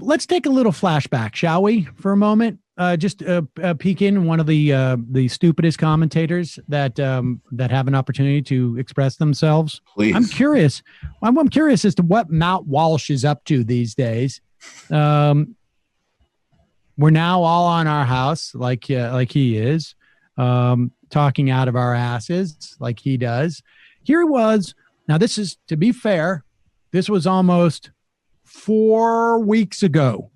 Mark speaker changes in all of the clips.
Speaker 1: Let's take a little flashback, shall we, for a moment? Just peek in one of the stupidest commentators that have an opportunity to express themselves.
Speaker 2: Please.
Speaker 1: I'm curious as to what Matt Walsh is up to these days. We're now all on our house, like he is, talking out of our asses, like he does. Here he was. Now, this is, to be fair, this was almost 4 weeks ago.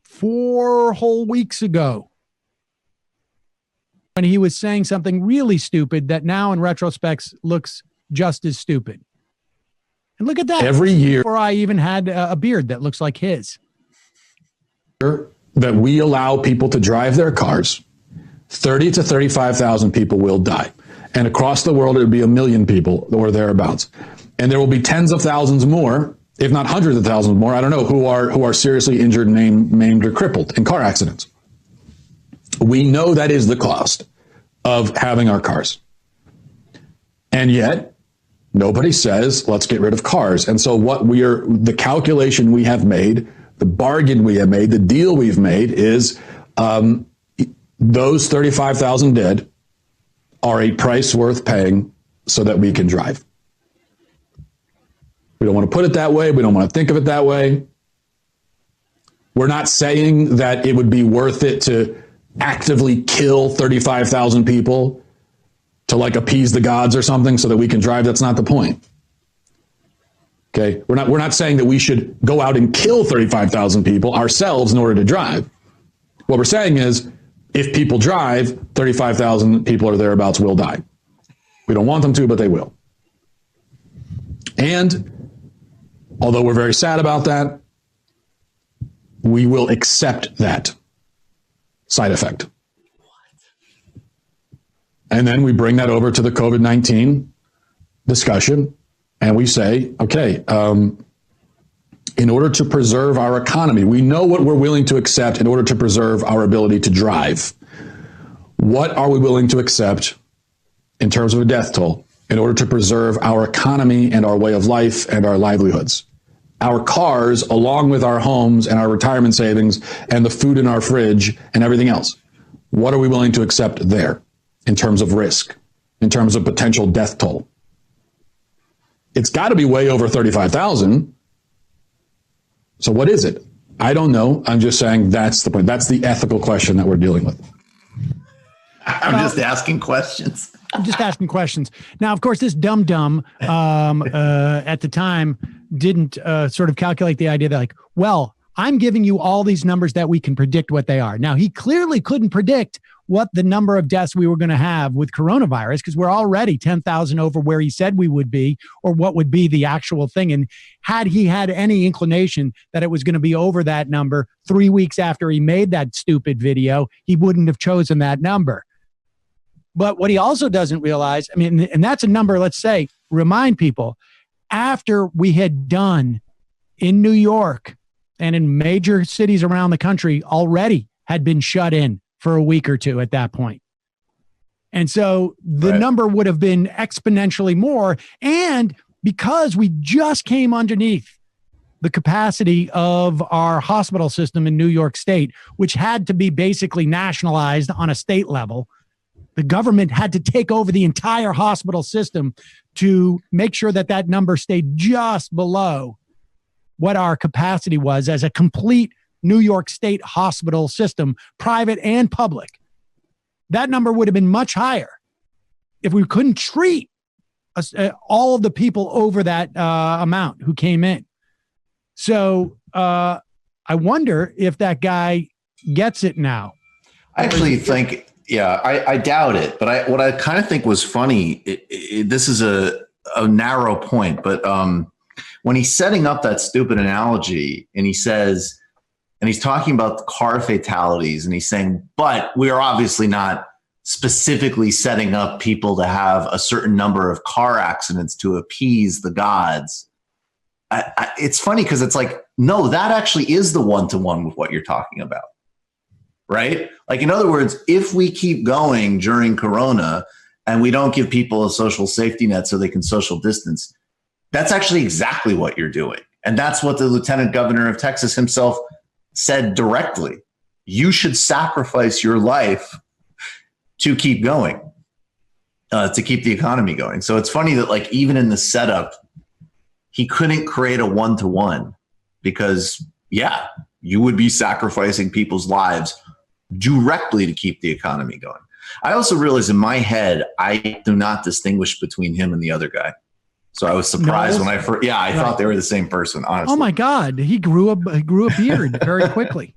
Speaker 1: 4 whole weeks ago, when he was saying something really stupid that now in retrospect looks just as stupid. And look at that.
Speaker 3: Every year,
Speaker 1: before I even had a beard that looks like his.
Speaker 3: That we allow people to drive their cars, 30 to 35,000 people will die. And across the world, it would be 1 million people or thereabouts. And there will be tens of thousands more, if not hundreds of thousands more, I don't know, who are seriously injured, maimed, or crippled in car accidents. We know that is the cost of having our cars. And yet, nobody says, let's get rid of cars. And so the calculation we have made, the bargain we have made, the deal we've made is those 35,000 dead are a price worth paying so that we can drive. We don't want to put it that way. We don't want to think of it that way. We're not saying that it would be worth it to actively kill 35,000 people to like appease the gods or something so that we can drive. That's not the point. Okay. We're not saying that we should go out and kill 35,000 people ourselves in order to drive. What we're saying is if people drive, 35,000 people or thereabouts will die. We don't want them to, but they will. And although we're very sad about that, we will accept that side effect. And then we bring that over to the COVID-19 discussion and we say, okay, in order to preserve our economy, we know what we're willing to accept in order to preserve our ability to drive. What are we willing to accept in terms of a death toll in order to preserve our economy and our way of life and our livelihoods? Our cars, along with our homes and our retirement savings and the food in our fridge and everything else. What are we willing to accept there in terms of risk, in terms of potential death toll? It's got to be way over 35,000. So what is it? I don't know. I'm just saying that's the point. That's the ethical question that we're dealing with.
Speaker 2: I'm just asking questions.
Speaker 1: I'm just asking questions. Now, of course, this dum-dum at the time didn't sort of calculate the idea that like, well, I'm giving you all these numbers that we can predict what they are. Now, he clearly couldn't predict what the number of deaths we were going to have with coronavirus because we're already 10,000 over where he said we would be or what would be the actual thing. And had he had any inclination that it was going to be over that number 3 weeks after he made that stupid video, he wouldn't have chosen that number. But what he also doesn't realize, I mean, and that's a number, let's say, remind people, after we had done in New York and in major cities around the country already had been shut in for a week or two at that point. And so the number would have been exponentially more. And because we just came underneath the capacity of our hospital system in New York State, which had to be basically nationalized on a state level, the government had to take over the entire hospital system to make sure that that number stayed just below what our capacity was as a complete New York State hospital system, private and public. That number would have been much higher if we couldn't treat all of the people over that amount who came in. So I wonder if that guy gets it now.
Speaker 2: I actually think... Yeah, I doubt it. But what I kind of think was funny, this is a narrow point, but when he's setting up that stupid analogy and he says, and he's talking about car fatalities and he's saying, but we are obviously not specifically setting up people to have a certain number of car accidents to appease the gods. It's funny because it's like, no, that actually is the one-to-one with what you're talking about. Right? Like, in other words, if we keep going during Corona and we don't give people a social safety net so they can social distance, That's actually exactly what you're doing. And that's what the lieutenant governor of Texas himself said directly. You should sacrifice your life to keep going, to keep the economy going. So it's funny that like even in the setup, he couldn't create a one-to-one because, yeah, you would be sacrificing people's lives directly to keep the economy going. I also realized in my head, I do not distinguish between him and the other guy. So I was surprised when I first, I thought they were the same person, honestly.
Speaker 1: Oh my God. He grew a beard very quickly.